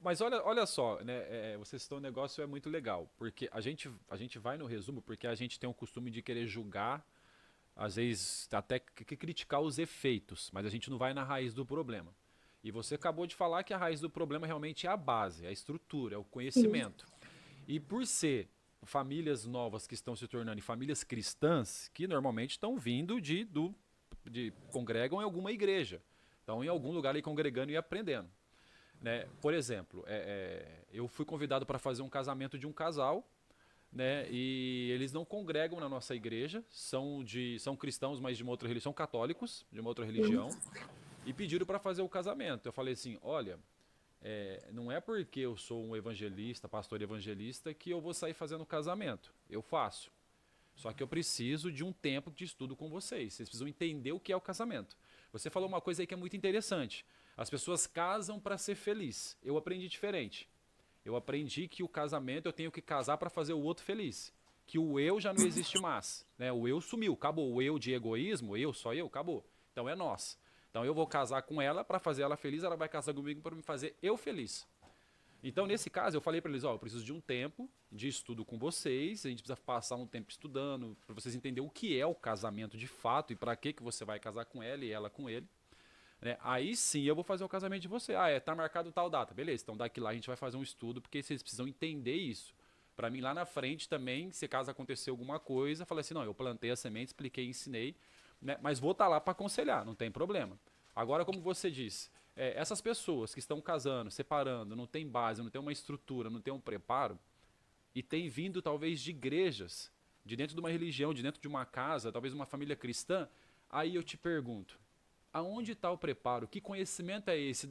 Mas olha só, né? Você citou um negócio é muito legal, porque a gente vai no resumo porque a gente tem o costume de querer julgar, às vezes até criticar os efeitos, mas a gente não vai na raiz do problema. E você acabou de falar que a raiz do problema realmente é a base, é a estrutura, é o Sim, conhecimento. E por ser famílias novas que estão se tornando e famílias cristãs, que normalmente estão vindo de congregam em alguma igreja, estão em algum lugar ali congregando e aprendendo. Né? Por exemplo, eu fui convidado para fazer um casamento de um casal, né? E eles não congregam na nossa igreja, são cristãos, mas de uma outra religião, são católicos, de uma outra sim. religião, e pediram para fazer o casamento. Eu falei assim, olha, não é porque eu sou um evangelista, pastor evangelista, que eu vou sair fazendo casamento. Eu faço. Só que eu preciso de um tempo de estudo com vocês. Vocês precisam entender o que é o casamento. Você falou uma coisa aí que é muito interessante. As pessoas casam para ser feliz. Eu aprendi diferente. Eu aprendi que o casamento eu tenho que casar para fazer o outro feliz. Que o eu já não existe mais. Né? O eu sumiu, acabou. O eu de egoísmo, só eu, acabou. Então é nós. Então eu vou casar com ela para fazer ela feliz, ela vai casar comigo para me fazer eu feliz. Então, nesse caso, eu falei para eles, ó, eu preciso de um tempo de estudo com vocês, a gente precisa passar um tempo estudando, para vocês entenderem o que é o casamento de fato e para que você vai casar com ela e ela com ele. Né? Aí sim eu vou fazer o casamento de você. Ah, tá marcado tal data. Beleza, então daqui lá a gente vai fazer um estudo, porque vocês precisam entender isso. Para mim, lá na frente também, se caso acontecer alguma coisa, falei assim, não, eu plantei a semente, expliquei, ensinei, né? Mas vou estar lá para aconselhar, não tem problema. Agora, como você disse, essas pessoas que estão casando, separando, não tem base, não tem uma estrutura, não tem um preparo, e tem vindo talvez de igrejas, de dentro de uma religião, de dentro de uma casa, talvez uma família cristã, aí eu te pergunto, aonde está o preparo? Que conhecimento é esse?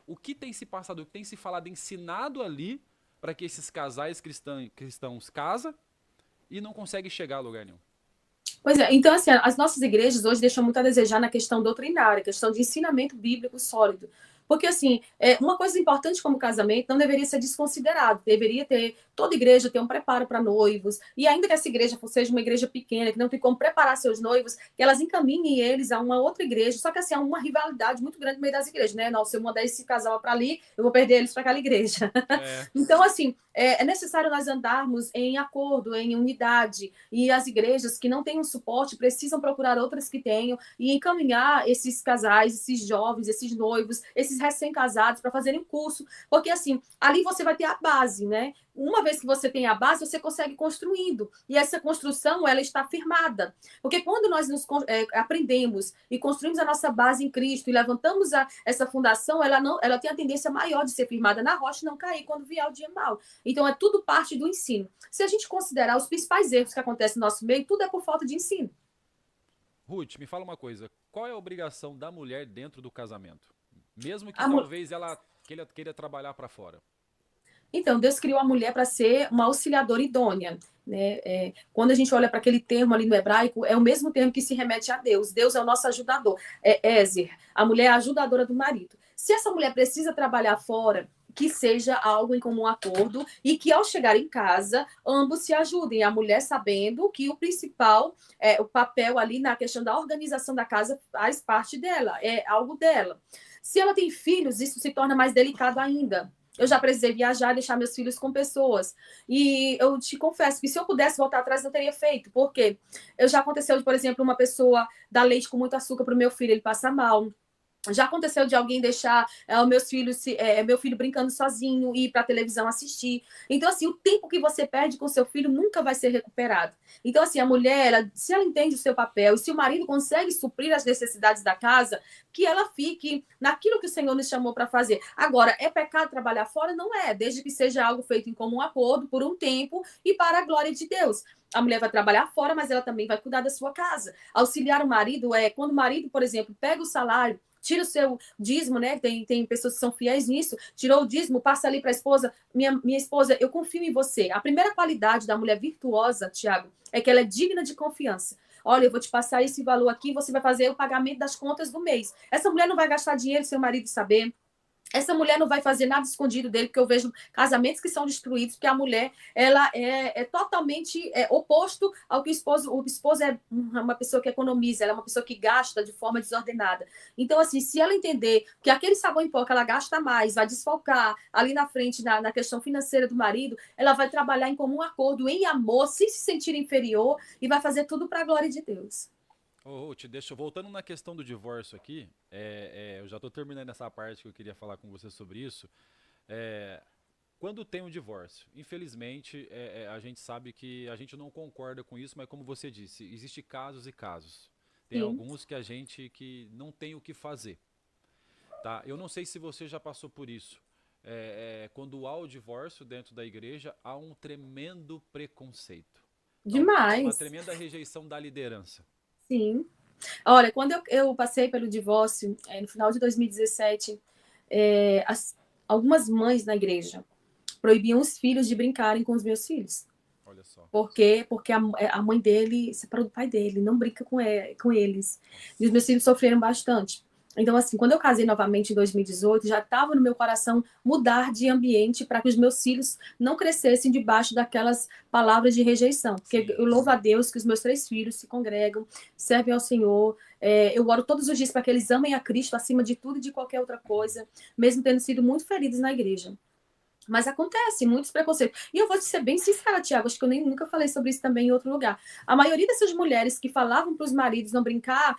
O que tem se passado, o que tem se falado, ensinado ali para que esses casais cristãos casam e não conseguem chegar a lugar nenhum? Pois é, então assim, as nossas igrejas hoje deixam muito a desejar na questão doutrinária, questão de ensinamento bíblico sólido. Porque, assim, uma coisa importante como casamento não deveria ser desconsiderado. Deveria ter, toda igreja ter um preparo para noivos. E ainda que essa igreja seja uma igreja pequena, que não tem como preparar seus noivos, que elas encaminhem eles a uma outra igreja. Só que, assim, há uma rivalidade muito grande no meio das igrejas, né? Não, se eu mandar esse casal para ali, eu vou perder eles para aquela igreja. É, Então, assim, é necessário nós andarmos em acordo, em unidade. E as igrejas que não têm um suporte precisam procurar outras que tenham e encaminhar esses casais, esses jovens, esses noivos, esses recém-casados para fazerem curso. Porque, assim, ali você vai ter a base, né? Uma vez que você tem a base, você consegue construindo. E essa construção, ela está firmada. Porque quando nós aprendemos e construímos a nossa base em Cristo e levantamos essa fundação, ela tem a tendência maior de ser firmada na rocha e não cair quando vier o dia mau. Então, é tudo parte do ensino. Se a gente considerar os principais erros que acontecem no nosso meio, tudo é por falta de ensino. Ruth, me fala uma coisa. Qual é a obrigação da mulher dentro do casamento? Mesmo que A mu- talvez ela queira trabalhar para fora. Então, Deus criou a mulher para ser uma auxiliadora idônea. Né? Quando a gente olha para aquele termo ali no hebraico, é o mesmo termo que se remete a Deus. Deus é o nosso ajudador. É Ézer. A mulher é a ajudadora do marido. Se essa mulher precisa trabalhar fora, que seja algo em comum acordo e que ao chegar em casa, ambos se ajudem. A mulher sabendo que o principal, o papel ali na questão da organização da casa faz parte dela, é algo dela. Se ela tem filhos, isso se torna mais delicado ainda. Eu já precisei viajar, deixar meus filhos com pessoas. E eu te confesso que se eu pudesse voltar atrás, eu teria feito. Porque eu já aconteceu, por exemplo, uma pessoa dar leite com muito açúcar para o meu filho, ele passa mal. Já aconteceu de alguém deixar meu filho brincando sozinho e ir para a televisão assistir. Então, assim, o tempo que você perde com seu filho nunca vai ser recuperado. Então, assim, a mulher, se ela entende o seu papel e se o marido consegue suprir as necessidades da casa, que ela fique naquilo que o Senhor nos chamou para fazer. Agora, é pecado trabalhar fora? Não é, desde que seja algo feito em comum acordo, por um tempo e para a glória de Deus. A mulher vai trabalhar fora, mas ela também vai cuidar da sua casa. Auxiliar o marido quando o marido, por exemplo, pega o salário, tira o seu dízimo, né? Tem pessoas que são fiéis nisso, tirou o dízimo, passa ali para a esposa, minha esposa, eu confio em você. A primeira qualidade da mulher virtuosa, Tiago, é que ela é digna de confiança. Olha, eu vou te passar esse valor aqui, você vai fazer o pagamento das contas do mês. Essa mulher não vai gastar dinheiro sem o marido saber. Essa mulher não vai fazer nada escondido dele, porque eu vejo casamentos que são destruídos, porque a mulher ela é totalmente oposto ao que o esposo. O esposo é uma pessoa que economiza, ela é uma pessoa que gasta de forma desordenada. Então, assim, se ela entender que aquele sabão em pó que ela gasta mais, vai desfalcar ali na frente, na questão financeira do marido, ela vai trabalhar em comum acordo, em amor, sem se sentir inferior, e vai fazer tudo para a glória de Deus. Te deixa, voltando na questão do divórcio aqui, eu já estou terminando essa parte que eu queria falar com você sobre isso. É, quando tem um divórcio, infelizmente, a gente sabe que a gente não concorda com isso, mas como você disse, existe casos e casos. Tem Sim. alguns que a gente que não tem o que fazer, tá? Eu não sei se você já passou por isso. Quando há o divórcio dentro da igreja, há um tremendo preconceito, uma Demais. tremenda rejeição da liderança. Sim. Olha, quando eu passei pelo divórcio, no final de 2017, é, as, algumas mães na igreja proibiam os filhos de brincarem com os meus filhos. Olha só. Por quê? Porque a mãe dele separou do pai dele, não brinca com eles. E os meus filhos sofreram bastante. Então, assim, quando eu casei novamente em 2018, já estava no meu coração mudar de ambiente para que os meus filhos não crescessem debaixo daquelas palavras de rejeição. Porque Sim, eu louvo a sim. Deus que os meus 3 filhos se congregam, servem ao Senhor. Eu oro todos os dias para que eles amem a Cristo acima de tudo e de qualquer outra coisa, mesmo tendo sido muito feridos na igreja. Mas acontece, muitos preconceitos. E eu vou te ser bem sincera, Tiago, acho que eu nem nunca falei sobre isso também em outro lugar. A maioria dessas mulheres que falavam para os maridos não brincar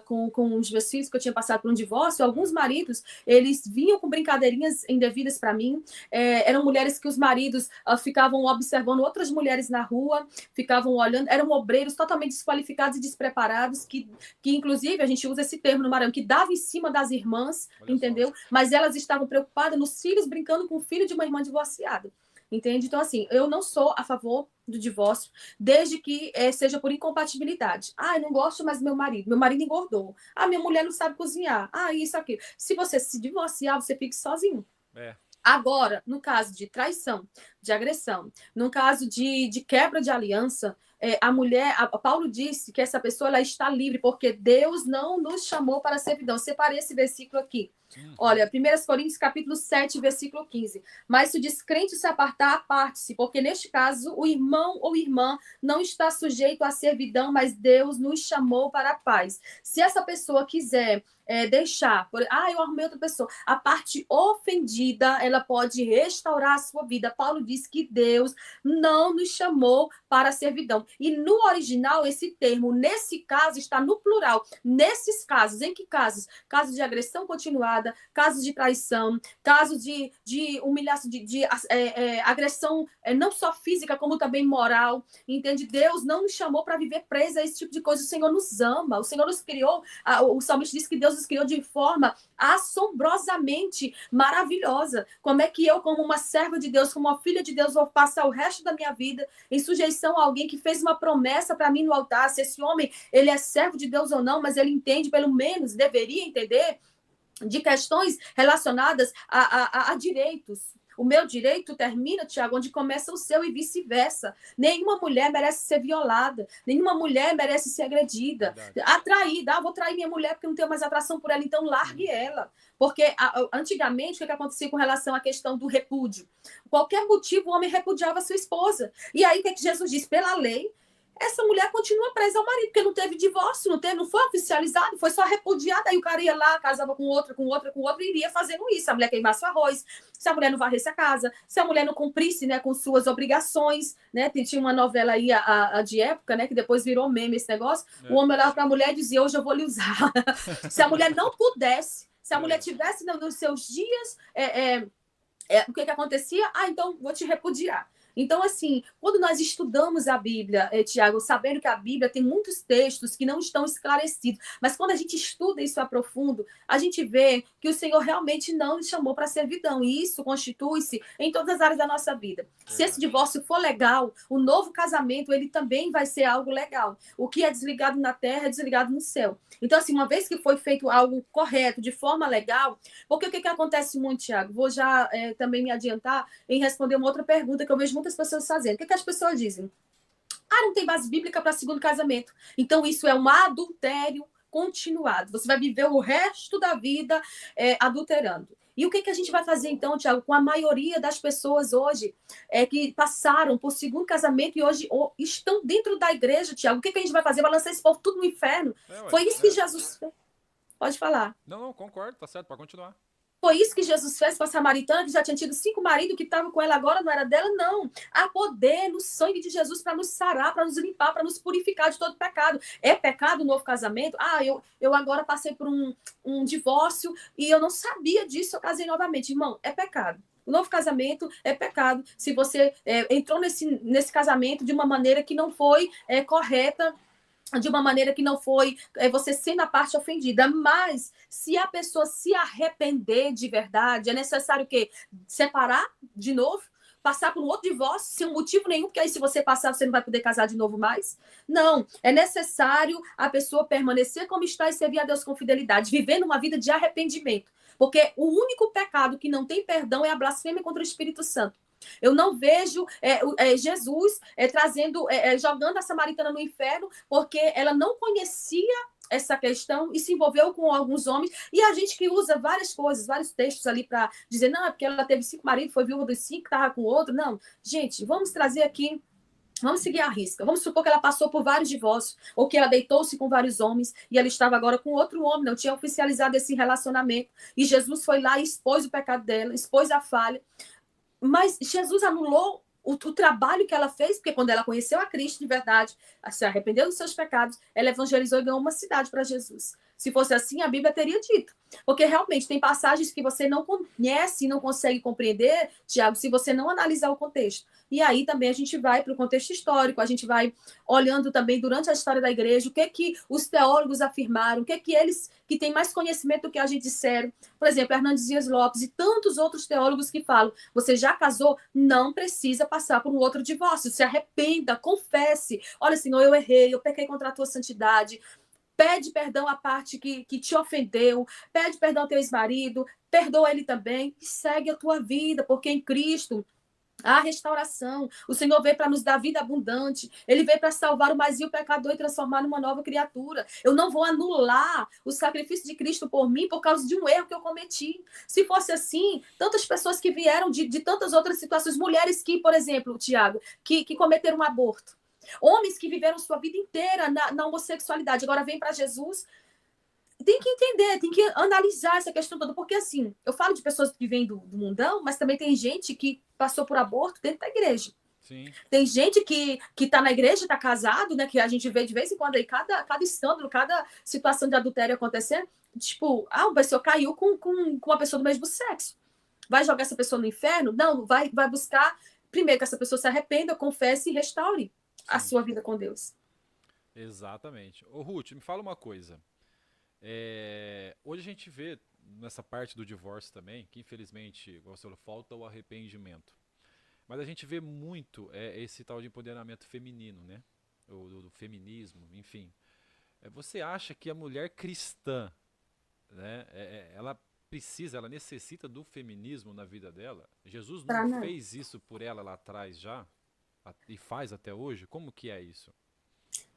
com os meus filhos, que eu tinha passado por um divórcio, alguns maridos, eles vinham com brincadeirinhas indevidas para mim. Eram mulheres que os maridos ficavam observando outras mulheres na rua, ficavam olhando, eram obreiros totalmente desqualificados e despreparados, que inclusive, a gente usa esse termo no Maranhão, que dava em cima das irmãs, Olha só. entendeu? Mas elas estavam preocupadas nos filhos brincando com o filho de uma irmã divorciada. Entende? Então, assim, eu não sou a favor do divórcio, desde que seja por incompatibilidade. Ah, eu não gosto mais do meu marido engordou. Ah, minha mulher não sabe cozinhar. Ah, isso, aquilo. Se você se divorciar, você fique sozinho. É, Agora, no caso de traição, de agressão, no caso de quebra de aliança, a mulher, Paulo disse que essa pessoa ela está livre, porque Deus não nos chamou para a servidão. Separei esse versículo aqui. uhum. Olha, 1 Coríntios capítulo 7, versículo 15. Mas se o descrente se apartar, aparte-se, porque neste caso o irmão ou irmã não está sujeito à servidão, mas Deus nos chamou para a paz. Se essa pessoa quiser deixar, eu arrumei outra pessoa, a parte ofendida, ela pode restaurar a sua vida. Paulo diz que Deus não nos chamou para a servidão. E no original, esse termo, nesse caso, está no plural. Nesses casos, em que casos? Casos de agressão continuada, casos de traição, casos de humilhação, de agressão não só física, como também moral. Entende? Deus não nos chamou para viver presa a esse tipo de coisa. O Senhor nos ama, o Senhor nos criou. O salmista diz que Deus nos criou de forma assombrosamente maravilhosa. Como é que eu, como uma serva de Deus, como uma filha de Deus, vou passar o resto da minha vida em sujeição a alguém que fez uma promessa para mim no altar? Se esse homem ele é servo de Deus ou não, mas ele entende, pelo menos deveria entender, de questões relacionadas a direitos. O meu direito termina, Tiago, onde começa o seu e vice-versa. Nenhuma mulher merece ser violada. Nenhuma mulher merece ser agredida. Verdade. Atraída. Vou trair minha mulher porque não tenho mais atração por ela, então largue ela. Porque antigamente, o que acontecia com relação à questão do repúdio? Qualquer motivo, o homem repudiava a sua esposa. E aí, o que Jesus diz? Pela lei, essa mulher continua presa ao marido, porque não teve divórcio, não foi oficializado, foi só repudiada. Aí o cara ia lá, casava com outra, e iria fazendo isso. Se a mulher queimasse o arroz, se a mulher não varresse a casa, se a mulher não cumprisse, né, com suas obrigações, né? Tinha uma novela aí de época, né, que depois virou meme esse negócio. O homem olhava para a mulher e dizia: hoje eu vou lhe usar. Se a mulher não pudesse, se a mulher tivesse nos seus dias, o que acontecia? Então vou te repudiar. Então, assim, quando nós estudamos a Bíblia, Tiago, sabendo que a Bíblia tem muitos textos que não estão esclarecidos, mas quando a gente estuda isso a profundo, a gente vê que o Senhor realmente não nos chamou para a servidão, e isso constitui-se em todas as áreas da nossa vida. Verdade. Se esse divórcio for legal, o novo casamento, ele também vai ser algo legal. O que é desligado na terra é desligado no céu. Então, assim, uma vez que foi feito algo correto, de forma legal, porque o que acontece muito, Tiago? Vou já também me adiantar em responder uma outra pergunta que eu vejo muitas pessoas fazendo. O que as pessoas dizem? Não tem base bíblica para segundo casamento. Então, isso é um adultério continuado. Você vai viver o resto da vida adulterando. E o que, que a gente vai fazer, então, Tiago, com a maioria das pessoas hoje que passaram por segundo casamento e hoje estão dentro da igreja, Tiago? O que, que a gente vai fazer? Vai lançar esse povo tudo no inferno? Ué. Foi isso que Jesus fez. Pode falar. Não, concordo, tá certo, pode continuar. Foi isso que Jesus fez com a samaritana, que já tinha tido 5 maridos, que estavam com ela agora, não era dela, não. Há poder no sangue de Jesus para nos sarar, para nos limpar, para nos purificar de todo pecado. É pecado o novo casamento? Eu agora passei por um divórcio e eu não sabia disso, eu casei novamente. Irmão, é pecado. O novo casamento é pecado se você entrou nesse casamento de uma maneira que não foi correta, de uma maneira que não foi você sendo a parte ofendida. Mas se a pessoa se arrepender de verdade, é necessário o quê? Separar de novo? Passar por um outro divórcio sem motivo nenhum, porque aí se você passar, você não vai poder casar de novo mais? Não, é necessário a pessoa permanecer como está e servir a Deus com fidelidade, vivendo uma vida de arrependimento. Porque o único pecado que não tem perdão é a blasfêmia contra o Espírito Santo. Eu não vejo Jesus jogando a samaritana no inferno, porque ela não conhecia essa questão e se envolveu com alguns homens. E a gente que usa várias coisas, vários textos ali para dizer, não, é porque ela teve 5 maridos, foi viúva dos 5, estava com outro. Não, gente, vamos trazer aqui. Vamos seguir a risca. Vamos supor que ela passou por vários divórcios, ou que ela deitou-se com vários homens, e ela estava agora com outro homem, não tinha oficializado esse relacionamento. E Jesus foi lá e expôs o pecado dela, expôs a falha. Mas Jesus anulou o trabalho que ela fez, porque quando ela conheceu a Cristo de verdade, se arrependeu dos seus pecados, ela evangelizou e ganhou uma cidade para Jesus. Se fosse assim, a Bíblia teria dito. Porque realmente tem passagens que você não conhece e não consegue compreender, Tiago, se você não analisar o contexto. E aí também a gente vai para o contexto histórico, a gente vai olhando também durante a história da igreja, o que os teólogos afirmaram, o que eles que têm mais conhecimento do que a gente disseram. Por exemplo, Hernandes Dias Lopes e tantos outros teólogos que falam, você já casou, não precisa passar por um outro divórcio, se arrependa, confesse. Olha, Senhor, eu errei, eu pequei contra a tua santidade. Pede perdão à parte que te ofendeu, pede perdão ao teu ex-marido, perdoa ele também e segue a tua vida, porque em Cristo há restauração. O Senhor veio para nos dar vida abundante. Ele veio para salvar o mais vil pecador e transformar numa nova criatura. Eu não vou anular o sacrifício de Cristo por mim por causa de um erro que eu cometi. Se fosse assim, tantas pessoas que vieram de tantas outras situações, mulheres que, por exemplo, Tiago, que cometeram um aborto, homens que viveram sua vida inteira na homossexualidade, agora vêm para Jesus. Tem que entender, tem que analisar essa questão toda, porque assim, eu falo de pessoas que vêm do mundão, mas também tem gente que passou por aborto dentro da igreja. Sim. Tem gente que está na igreja, está casado, né? Que a gente vê de vez em quando aí cada escândalo, cada situação de adultério acontecendo. Tipo, uma pessoa caiu com uma pessoa do mesmo sexo. Vai jogar essa pessoa no inferno? Não, vai buscar primeiro que essa pessoa se arrependa, confesse e restaure a sua vida com Deus. Exatamente. Ô, Ruth, me fala uma coisa. Hoje a gente vê nessa parte do divórcio também, que infelizmente, igual você falou, falta o arrependimento. Mas a gente vê muito esse tal de empoderamento feminino, né? Do feminismo, enfim. Você acha que a mulher cristã, né, ela necessita do feminismo na vida dela? Jesus não fez isso por ela lá atrás já? E faz até hoje? Como que é isso?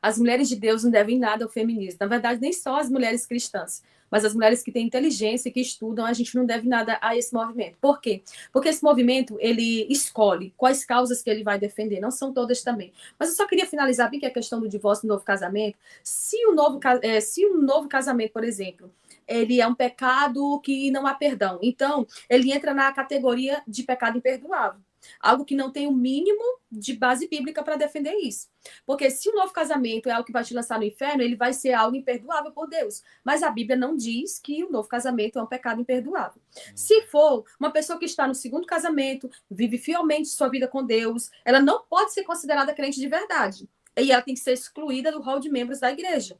As mulheres de Deus não devem nada ao feminismo. Na verdade, nem só as mulheres cristãs, mas as mulheres que têm inteligência e que estudam, a gente não deve nada a esse movimento. Por quê? Porque esse movimento, ele escolhe quais causas que ele vai defender. Não são todas também. Mas eu só queria finalizar bem que a questão do divórcio e do novo casamento. Se um novo casamento, por exemplo, ele é um pecado que não há perdão. Então, ele entra na categoria de pecado imperdoável. Algo que não tem o mínimo de base bíblica para defender isso. Porque se o novo casamento é algo que vai te lançar no inferno, ele vai ser algo imperdoável por Deus. Mas a Bíblia não diz que o novo casamento é um pecado imperdoável. Se for uma pessoa que está no segundo casamento, vive fielmente sua vida com Deus, ela não pode ser considerada crente de verdade. E ela tem que ser excluída do rol de membros da igreja.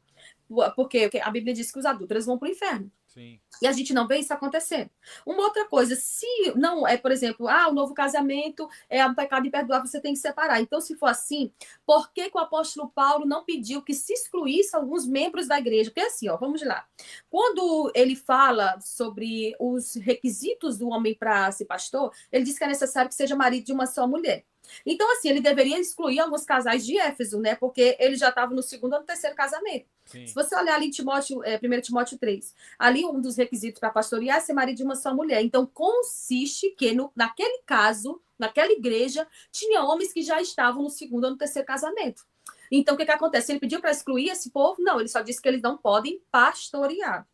Porque a Bíblia diz que os adúlteros vão para o inferno. Sim. E a gente não vê isso acontecendo. Uma outra coisa, se não é, por exemplo, o novo casamento é um pecado imperdoável, você tem que separar. Então, se for assim, por que o apóstolo Paulo não pediu que se excluísse alguns membros da igreja? Porque assim, vamos lá. Quando ele fala sobre os requisitos do homem para ser pastor, ele diz que é necessário que seja marido de uma só mulher. Então, assim, ele deveria excluir alguns casais de Éfeso, né? Porque ele já estava no segundo ou no terceiro casamento. Sim. Se você olhar ali em Timóteo, 1 Timóteo 3, ali um dos requisitos para pastorear é ser marido de uma só mulher. Então, consiste que, naquele caso, naquela igreja, tinha homens que já estavam no segundo ou no terceiro casamento. Então, o que acontece? Ele pediu para excluir esse povo? Não, ele só disse que eles não podem pastorear.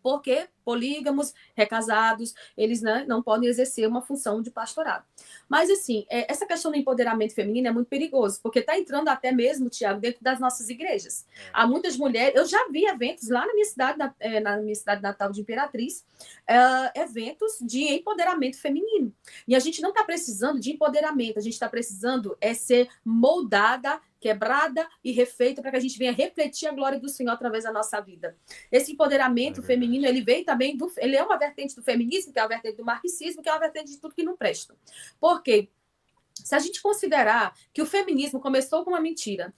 Porque polígamos, recasados, eles, né, não podem exercer uma função de pastorado. Mas, assim, essa questão do empoderamento feminino é muito perigoso, porque está entrando até mesmo, Tiago, dentro das nossas igrejas. Há muitas mulheres, eu já vi eventos lá na minha cidade, na minha cidade natal de Imperatriz, eventos de empoderamento feminino. E a gente não está precisando de empoderamento, a gente está precisando ser moldada, quebrada e refeita para que a gente venha refletir a glória do Senhor através da nossa vida. Esse empoderamento feminino, ele veio também ele é uma vertente do feminismo, que é uma vertente do marxismo, que é uma vertente de tudo que não presta. Por quê? Se a gente considerar que o feminismo começou com uma mentira,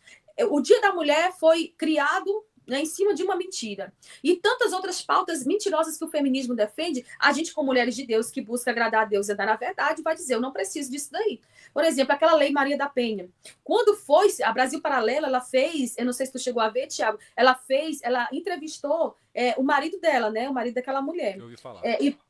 o Dia da Mulher foi criado, né, em cima de uma mentira. E tantas outras pautas mentirosas que o feminismo defende, a gente, como mulheres de Deus, que busca agradar a Deus e andar na verdade, vai dizer, eu não preciso disso daí. Por exemplo, aquela lei Maria da Penha. Quando foi, a Brasil Paralelo, ela fez, eu não sei se tu chegou a ver, Tiago, ela entrevistou o marido dela, né, o marido daquela mulher. Eu ouvi falar.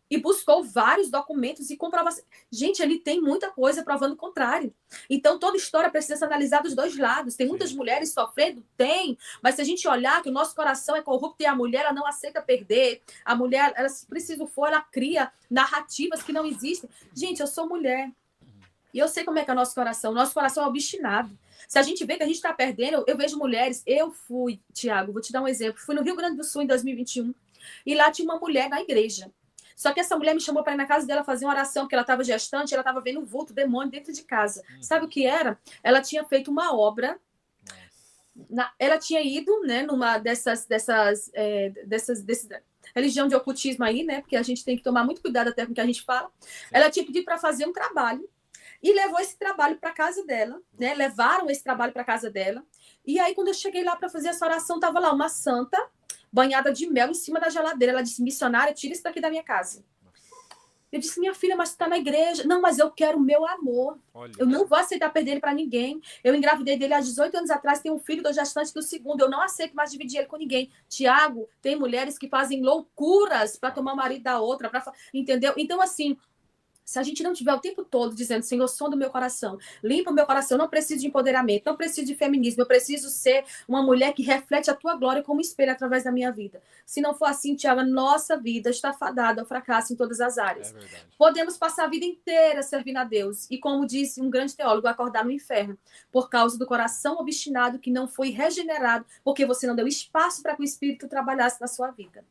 E buscou vários documentos e comprovações. Gente, ele tem muita coisa provando o contrário. Então, toda história precisa ser analisada dos dois lados. Tem muitas mulheres sofrendo? Tem. Mas se a gente olhar que o nosso coração é corrupto e a mulher ela não aceita perder, a mulher, ela, se preciso for, ela cria narrativas que não existem. Gente, eu sou mulher. E eu sei como é que é o nosso coração. O nosso coração é obstinado. Se a gente vê que a gente está perdendo, eu vejo mulheres. Eu fui, Tiago, vou te dar um exemplo. Fui no Rio Grande do Sul em 2021 e lá tinha uma mulher na igreja. Só que essa mulher me chamou para ir na casa dela fazer uma oração, porque ela estava gestante, ela estava vendo um vulto, demônio dentro de casa. Sabe o que era? Ela tinha feito uma obra. Ela tinha ido, né, numa dessas religião de ocultismo aí, né? Porque a gente tem que tomar muito cuidado até com o que a gente fala. Ela tinha pedido para fazer um trabalho e levou esse trabalho para casa dela, né? Levaram esse trabalho para casa dela. E aí, quando eu cheguei lá para fazer essa oração, tava lá uma santa banhada de mel em cima da geladeira. Ela disse, missionária, tira isso daqui da minha casa. Eu disse, minha filha, mas você está na igreja. Não, mas eu quero o meu amor. Olha. Eu não vou aceitar perder ele para ninguém. Eu engravidei dele há 18 anos atrás, tenho um filho do gestante do segundo. Eu não aceito mais dividir ele com ninguém. Tiago, tem mulheres que fazem loucuras para tomar o marido da outra, entendeu? Então, assim, se a gente não tiver o tempo todo dizendo, Senhor, som do meu coração, limpa o meu coração, eu não preciso de empoderamento, não preciso de feminismo, eu preciso ser uma mulher que reflete a tua glória como espelho através da minha vida. Se não for assim, Tiago, a nossa vida está fadada ao fracasso em todas as áreas. Podemos passar a vida inteira servindo a Deus e, como disse um grande teólogo, acordar no inferno por causa do coração obstinado que não foi regenerado, porque você não deu espaço para que o Espírito trabalhasse na sua vida.